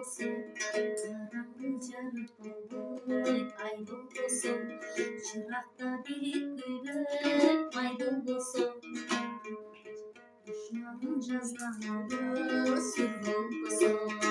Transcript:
bolsun, karanlık canı bolsun, aydın bolsun, çırakta dilik gülük, aydın bolsun. Düşmanın cazlamalı, sür bolsun.